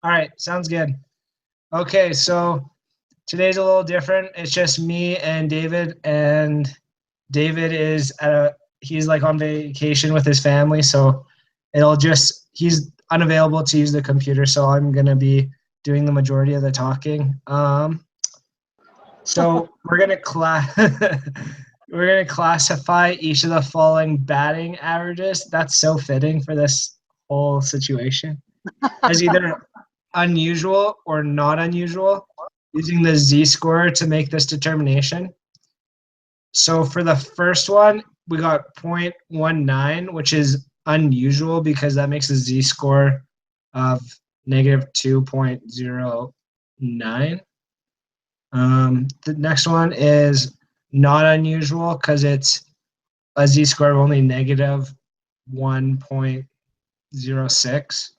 All right, sounds good. Okay, so today's a little different. It's just me and David, and David is he's like on vacation with his family, so he's unavailable to use the computer, so I'm gonna be doing the majority of the talking. So we're gonna classify each of the following batting averages. That's so fitting for this whole situation as either unusual or not unusual, using the z-score to make this determination. So for the first one, we got 0.19, which is unusual because that makes a z-score of negative 2.09. The next one is not unusual because it's a z-score of only negative 1.06.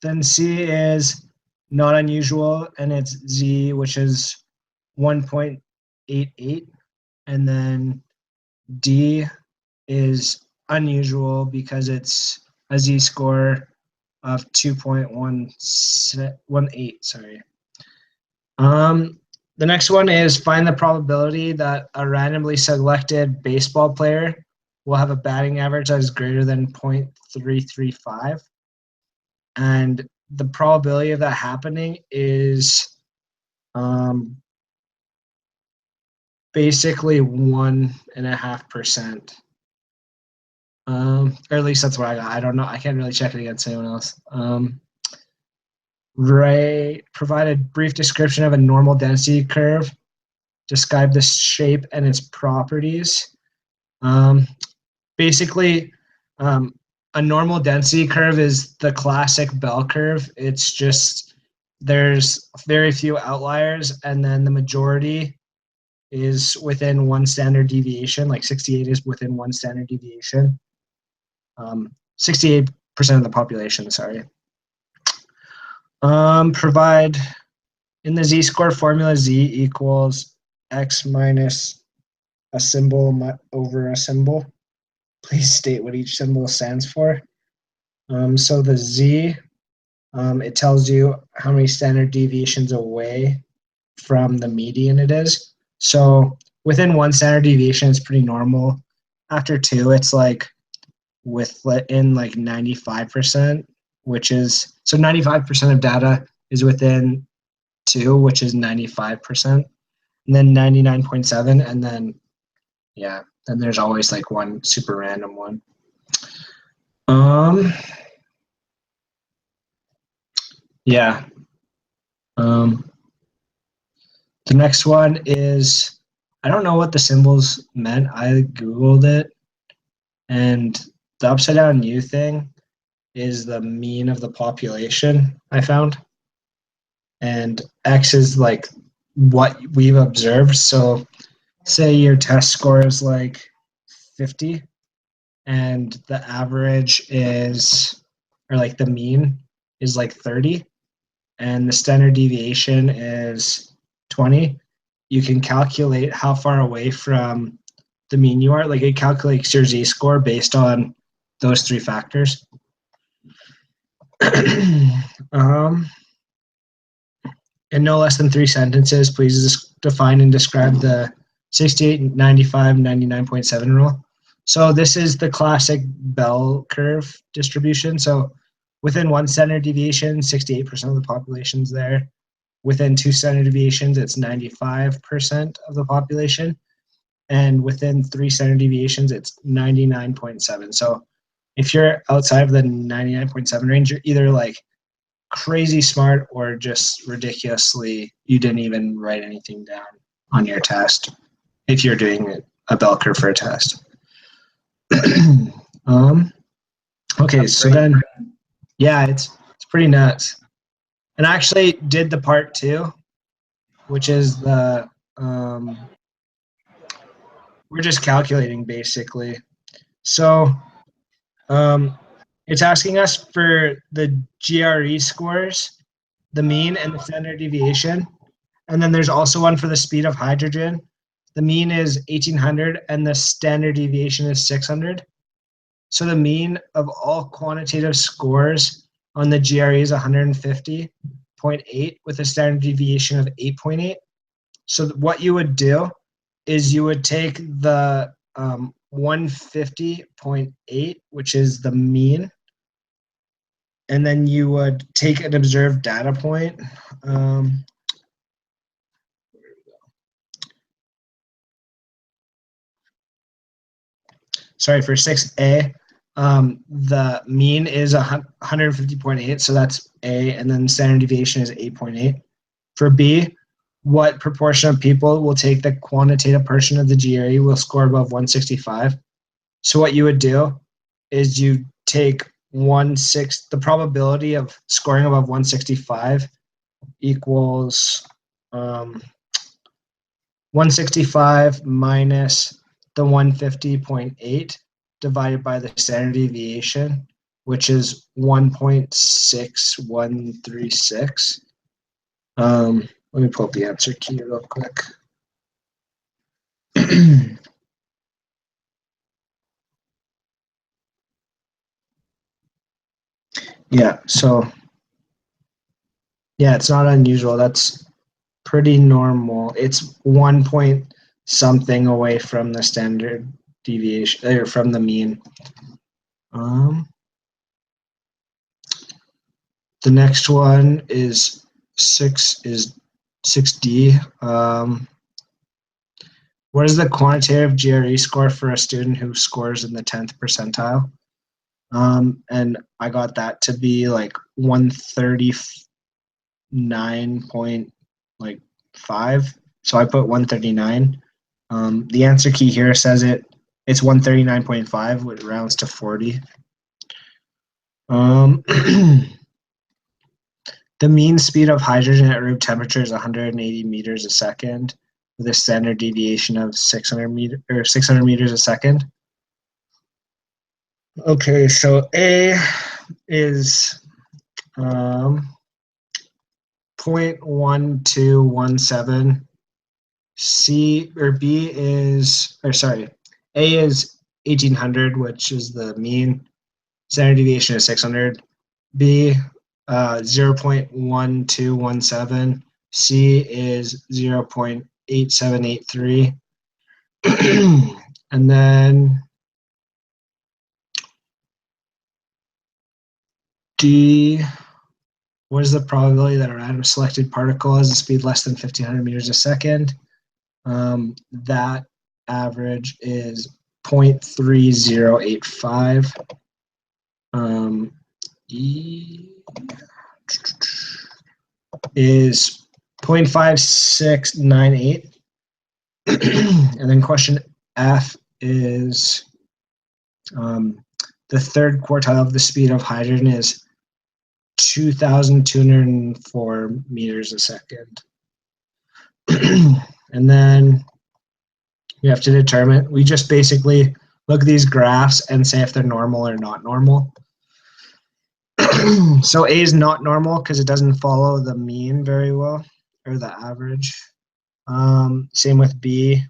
Then C is not unusual, and it's Z, which is 1.88. And then D is unusual because it's a Z score of 2.18. Sorry. The next one is find the probability that a randomly selected baseball player will have a batting average that is greater than 0.335. And the probability of that happening is basically 1.5%. Or at least that's what I got. I don't know. I can't really check it against anyone else. Ray provided a brief description of a normal density curve. Describe the shape and its properties. Basically, a normal density curve is the classic bell curve. It's just there's very few outliers, and then the majority is within one standard deviation. Like 68 is within one standard deviation. 68% of the population, sorry. Provide in the z-score formula, z equals x minus a symbol over a symbol. Please state what each symbol stands for. So the z, it tells you how many standard deviations away from the median it is. So within one standard deviation, it's pretty normal. After two, it's like within like 95%, which is, so 95% of data is within two, which is 95%, and then 99.7, and then, yeah, then there's always like one super random one. Yeah. The next one is, I don't know what the symbols meant. I Googled it, and the upside down U thing is the mean of the population, I found. And X is like what we've observed. So say your test score is like 50, and the average is, or like the mean is like 30, and the standard deviation is 20, you can calculate how far away from the mean you are. Like it calculates your z-score based on those three factors. In no less than 3 sentences, please define and describe the 68, 95, 99.7 rule. So this is the classic bell curve distribution. So within one standard deviation, 68% of the population is there. Within two standard deviations, it's 95% of the population. And within three standard deviations, it's 99.7. So if you're outside of the 99.7 range, you're either like crazy smart or just ridiculously, you didn't even write anything down on your test if you're doing a bell curve for a test. Okay, so then, yeah, it's pretty nuts. And I actually did the part two, which is the, we're just calculating basically. So it's asking us for the GRE scores, the mean and the standard deviation. And then there's also one for the speed of hydrogen. The mean is 1800 and the standard deviation is 600. So the mean of all quantitative scores on the GRE is 150.8 with a standard deviation of 8.8. So what you would do is you would take the 150.8, which is the mean, and then you would take an observed data point. Sorry, for 6A, the mean is 150.8, so that's A, and then standard deviation is 8.8. For B, what proportion of people will take the quantitative portion of the GRE will score above 165? So what you would do is you take the probability of scoring above 165 equals 165 minus the 150.8 divided by the standard deviation, which is 1.6136. Let me pull up the answer key real quick. Yeah, so yeah, it's not unusual. That's pretty normal. It's 1 point something away from the standard deviation, or from the mean. The next one is 6D. What is the quantitative GRE score for a student who scores in the 10th percentile? And I got that to be like 139.5. So I put 139. The answer key here says it's 139.5, which rounds to 40. The mean speed of hydrogen at room temperature is 180 meters a second with a standard deviation of 600 meters a second. Okay, so A is 0.1217. A is 1800, which is the mean. Standard deviation is 600. B, 0.1217. C is 0.8783. And then D, what is the probability that a random selected particle has a speed less than 1500 meters a second? That average is 0.3085. E is 0.5698. And then question F is the third quartile of the speed of hydrogen is 2,204 meters a second. And then we have to determine, we just basically look at these graphs and say if they're normal or not normal. So A is not normal because it doesn't follow the mean very well, or the average. Same with B.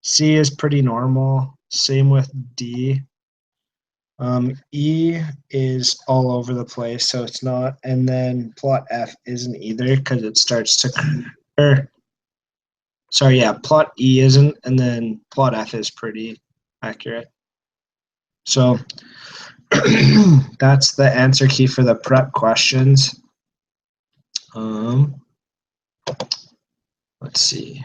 C is pretty normal. Same with D. E is all over the place, so it's not. And then plot F isn't either because it starts to, plot E isn't, and then plot F is pretty accurate. So that's the answer key for the prep questions. Let's see.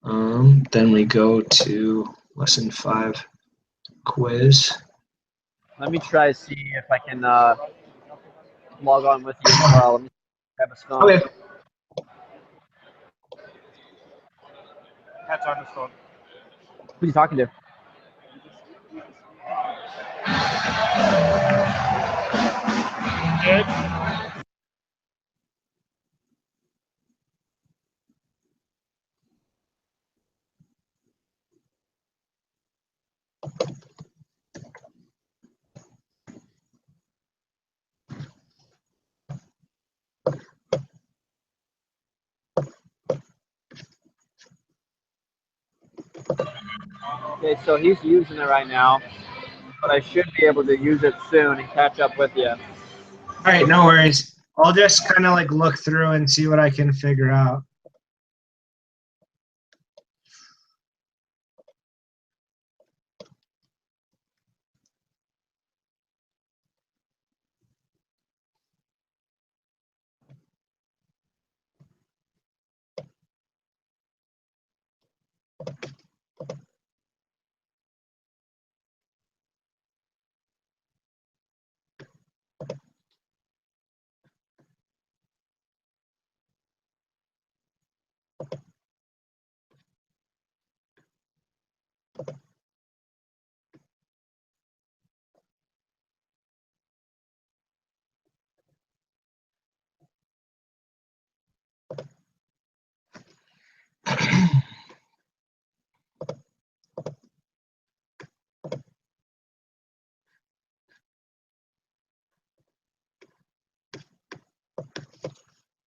Then we go to lesson 5 quiz. Let me try to see if I can log on with you as well. Let me grab a phone. Okay. Pat's on his phone. Who are you talking to? Good. Okay, so he's using it right now. but I should be able to use it soon and catch up with you. All right, no worries. I'll just kind of like look through and see what I can figure out.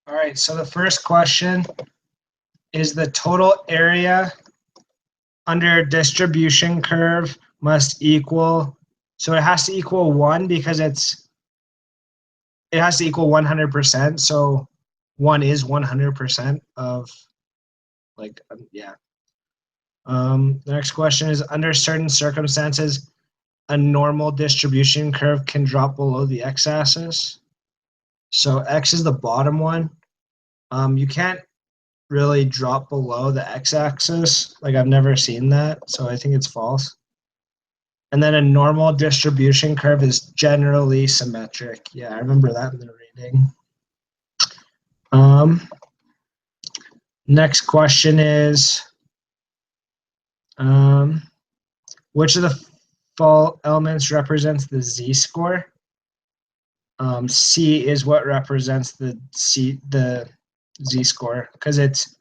All right, so the first question is the total area under a distribution curve must equal, so it has to equal 1 because it has to equal 100%, so 1 is 100% of, like, yeah. The next question is, under certain circumstances, a normal distribution curve can drop below the x-axis. So x is the bottom one. You can't really drop below the x-axis. Like, I've never seen that, so I think it's false. And then a normal distribution curve is generally symmetric. Yeah, I remember that in the reading. Next question is, which of the fall elements represents the z-score? C is what represents the z-score because it's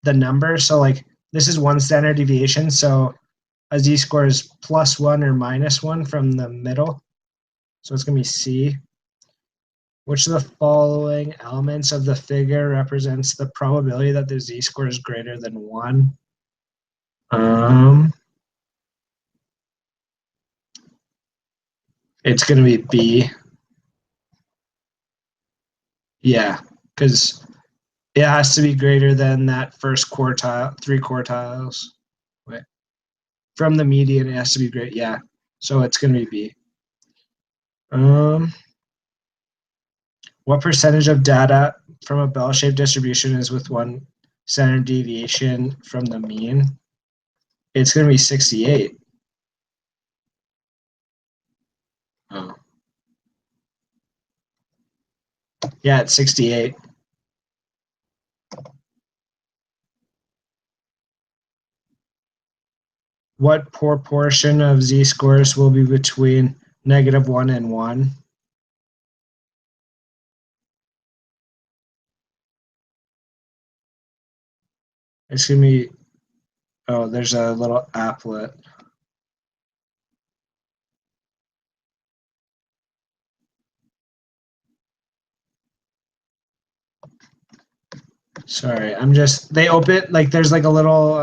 the number. So like this is one standard deviation, so a z-score is +1 or -1 from the middle. So it's going to be C. Which of the following elements of the figure represents the probability that the z-score is greater than 1? It's going to be B. Yeah, because it has to be greater than that first quartile, 3 quartiles. Wait. From the median, it has to be great. Yeah, so it's going to be B. What percentage of data from a bell-shaped distribution is with 1 standard deviation from the mean? It's going to be 68. Oh. Yeah, it's 68. What proportion of z-scores will be between -1 and 1? It's going to be, oh, there's a little applet. Sorry, I'm just, they open, like there's like a little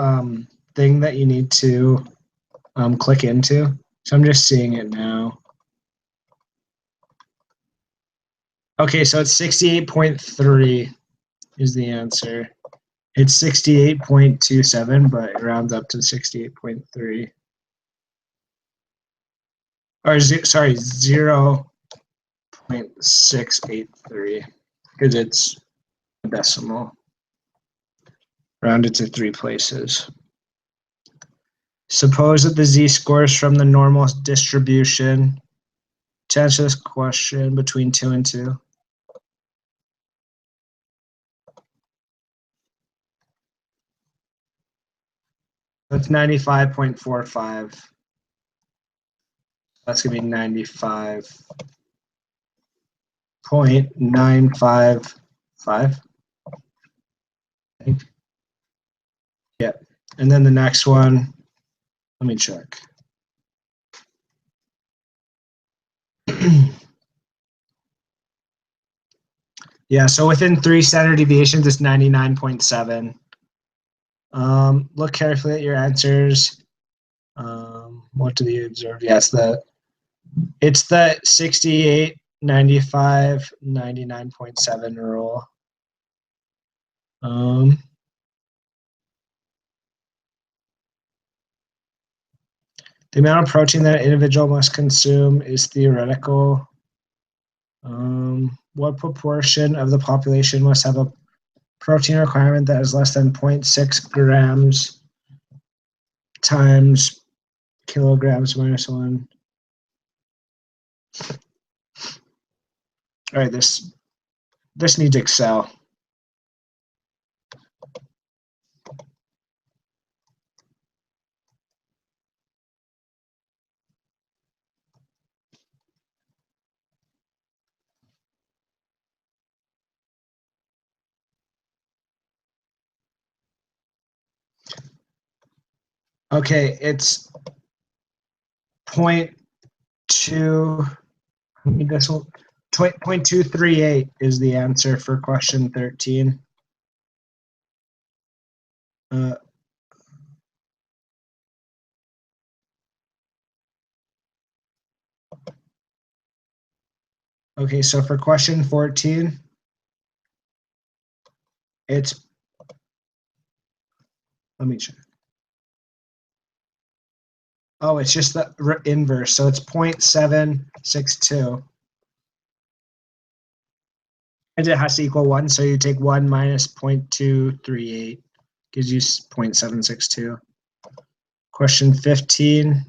thing that you need to click into. So I'm just seeing it now. Okay, so it's 68.3 is the answer. It's 68.27, but it rounds up to 68.3. Or sorry, 0.683 because it's a decimal. Rounded to 3 places. Suppose that the z-scores from the normal distribution, to answer this question, between 2 and 2. That's 95.45. That's going to be 95.955. I think. Yeah. And then the next one, let me check. Yeah, so within 3 standard deviations, it's 99.7. Look carefully at your answers. What do you observe? Yes, It's the 68, 95, 99.7 rule. The amount of protein that an individual must consume is theoretical. What proportion of the population must have a protein requirement that is less than 0.6 grams times kilograms minus 1? All right, this needs Excel. Okay, it's 0.2. I mean, this will 0.238 is the answer for question 13. Okay, so for question 14, it's, let me check. Oh, it's just the inverse, so it's 0.762. And it has to equal 1, so you take 1 minus 0.238, gives you 0.762. Question 15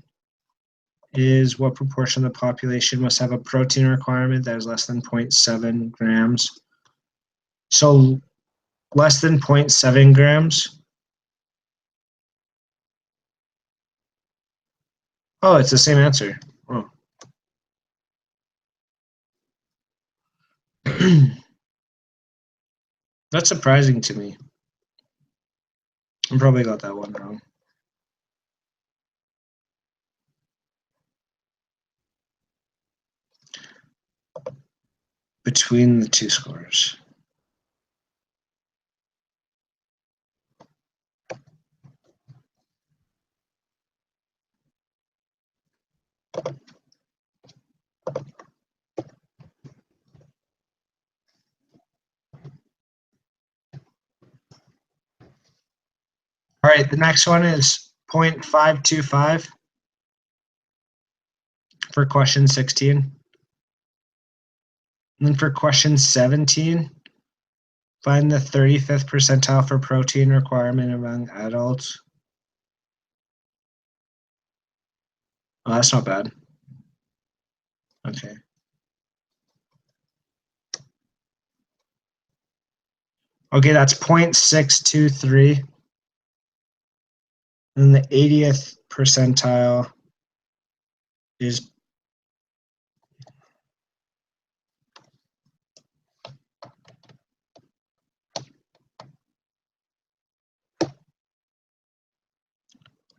is what proportion of the population must have a protein requirement that is less than 0.7 grams? So less than 0.7 grams. Oh, it's the same answer. Oh. That's surprising to me. I probably got that one wrong. Between the two scores. All right, the next one is 0.525 for question 16. And then for question 17, find the 35th percentile for protein requirement among adults. Oh, that's not bad. Okay. Okay, that's 0.623. And the 80th percentile is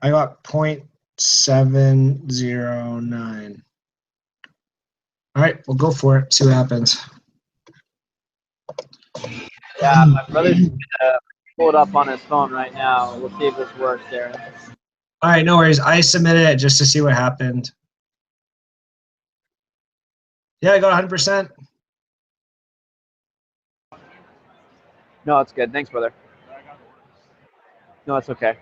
I got 0.709. All right, we'll go for it. See what happens. Yeah, my brother's gonna pull it up on his phone right now. We'll see if this works, Darren. All right, no worries. I submitted it just to see what happened. Yeah, I got 100%. No, it's good. Thanks, brother. No, it's okay.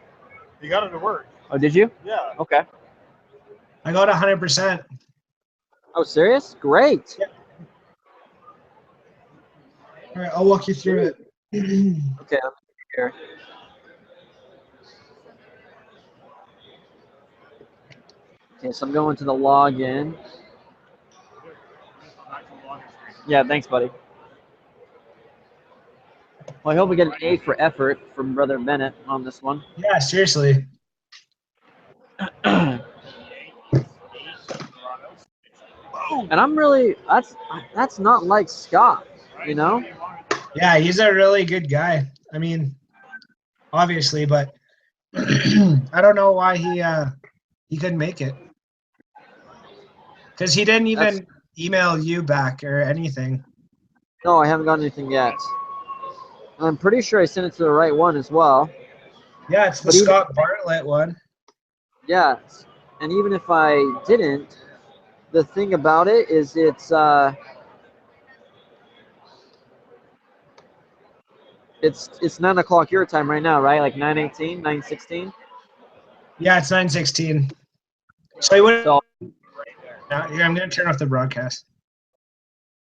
You got it to work. Oh, did you? Yeah. Okay. I got 100%. Oh, serious? Great. Yeah. All right, I'll walk you through it. Okay, I'm here. Okay, so I'm going to the login. Yeah, thanks, buddy. Well, I hope we get an A for effort from Brother Bennett on this one. Yeah, seriously. And I'm really, that's not like Scott, you know? Yeah, he's a really good guy. I mean, obviously, but I don't know why he couldn't make it. Because he didn't even email you back or anything. No, I haven't got anything yet. I'm pretty sure I sent it to the right one as well. Yeah, it's the Scott Bartlett one. Yeah, and even if I didn't, the thing about it is it's 9 o'clock your time right now, right? Like 9:18, 9:16. Yeah, it's 9:16. So you would. So Here, I'm gonna turn off the broadcast.